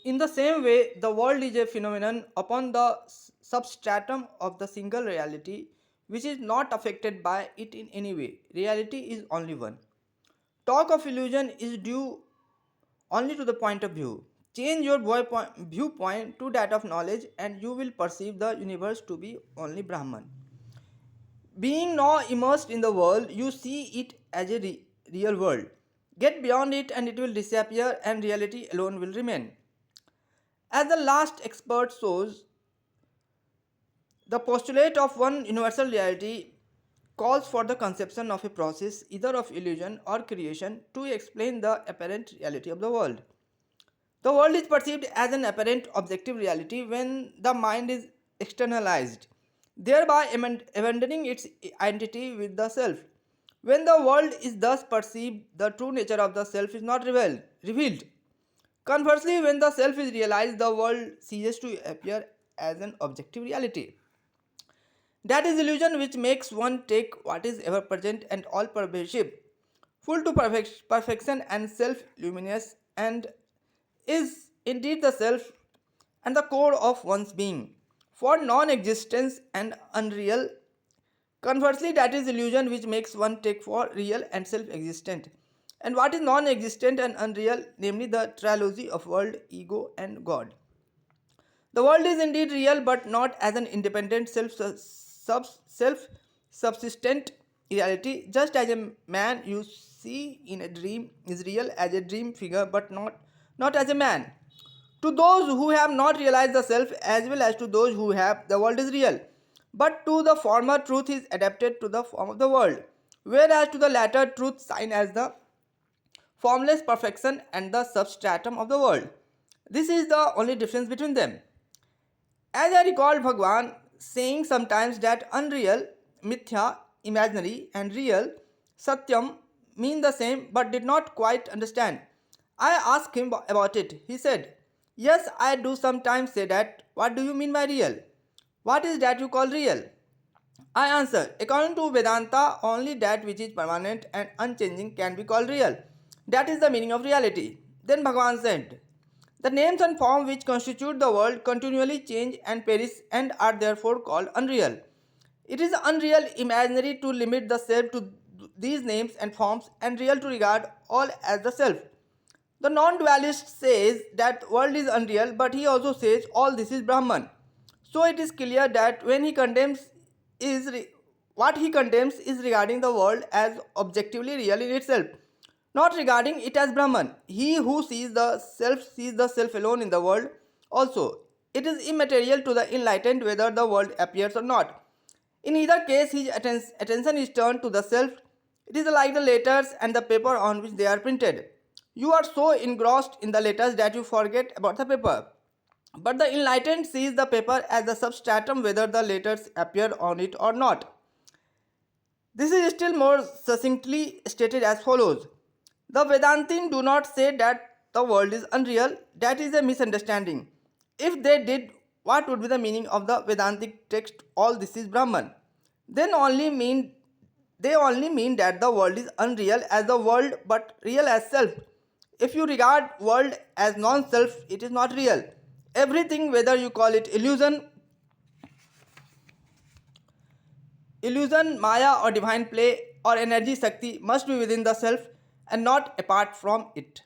In the same way, the world is a phenomenon upon the substratum of the single reality, which is not affected by it in any way. Reality is only one. Talk of illusion is due only to the point of view. Change your viewpoint to that of knowledge, and you will perceive the universe to be only Brahman. Being now immersed in the world, you see it as a real world. Get beyond it, and it will disappear, and reality alone will remain. As the last expert shows, the postulate of one universal reality calls for the conception of a process, either of illusion or creation, to explain the apparent reality of the world. The world is perceived as an apparent objective reality when the mind is externalized, thereby abandoning its identity with the self. When the world is thus perceived, the true nature of the self is not revealed. Conversely, when the self is realized, the world ceases to appear as an objective reality. That is illusion which makes one take what is ever present and all pervasive, full to perfection and self luminous, and is indeed the self and the core of one's being, for non existence and unreal. Conversely, that is illusion which makes one take for real and self existent. And what is non existent and unreal, namely the trilogy of world, ego, and God. The world is indeed real, but not as an independent self subsistent reality. Just as a man you see in a dream is real as a dream figure, but not as a man. To those who have not realized the self, as well as to those who have, the world is real. But to the former, truth is adapted to the form of the world, whereas to the latter, truth sign as the formless perfection and the substratum of the world. This is the only difference between them. As I recall Bhagwan saying sometimes that unreal, mithya, imaginary, and real, satyam, mean the same but did not quite understand. I asked him about it. He said, "Yes, I do sometimes say that. What do you mean by real? What is that you call real?" I answered, "According to Vedanta, only that which is permanent and unchanging can be called real. That is the meaning of reality." Then Bhagavan said, "The names and forms which constitute the world continually change and perish and are therefore called unreal. It is unreal, imaginary to limit the self to these names and forms, and real to regard all as the self." The non-dualist says that world is unreal, but he also says all this is Brahman. So it is clear that when he condemns what he condemns is regarding the world as objectively real in itself, not regarding it as Brahman. He who sees the self alone in the world also. It is immaterial to the enlightened whether the world appears or not. In either case, his attention is turned to the self. It is like the letters and the paper on which they are printed. You are so engrossed in the letters that you forget about the paper. But the enlightened sees the paper as the substratum whether the letters appear on it or not. This is still more succinctly stated as follows. The Vedantin do not say that the world is unreal. That is a misunderstanding. If they did, what would be the meaning of the Vedantic text, all this is Brahman? Then they only mean that the world is unreal as the world but real as self. If you regard world as non-self, it is not real. Everything, whether you call it illusion, maya or divine play or energy Shakti, must be within the self and not apart from it.